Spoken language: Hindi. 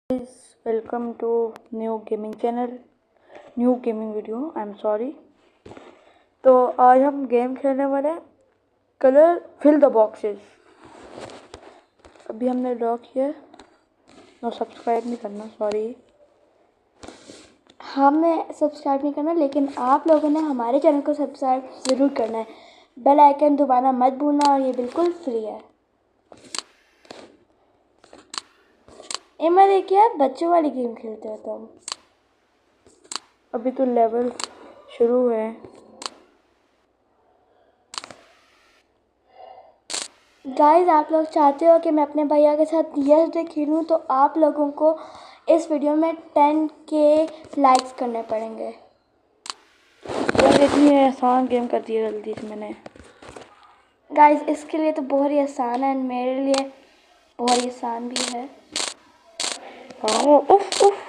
Welcome to new gaming channel, new gaming video. I am sorry. तो आज हम गेम खेलने वाले हैं कलर फिल द बॉक्सेस। अभी हमने ड्रॉ किया। नो सब्सक्राइब नहीं करना, सॉरी। हमें सब्सक्राइब नहीं करना, लेकिन आप लोगों ने हमारे चैनल को सब्सक्राइब ज़रूर करना है। बेल आइकन दबाना मत भूलना, और ये बिल्कुल फ्री है। इमर क्या बच्चों वाली गेम खेलते हो तुम? अभी तो लेवल शुरू हुए हैं। गाइस, आप लोग चाहते हो कि मैं अपने भैया के साथ यस खेलूँ, तो आप लोगों को इस वीडियो में 10K लाइक्स करने पड़ेंगे। यार इतनी आसान गेम कर दी है जल्दी से मैंने। गाइस, इसके लिए तो बहुत ही आसान है, मेरे लिए बहुत ही आसान भी है। हाँ, उफ उफ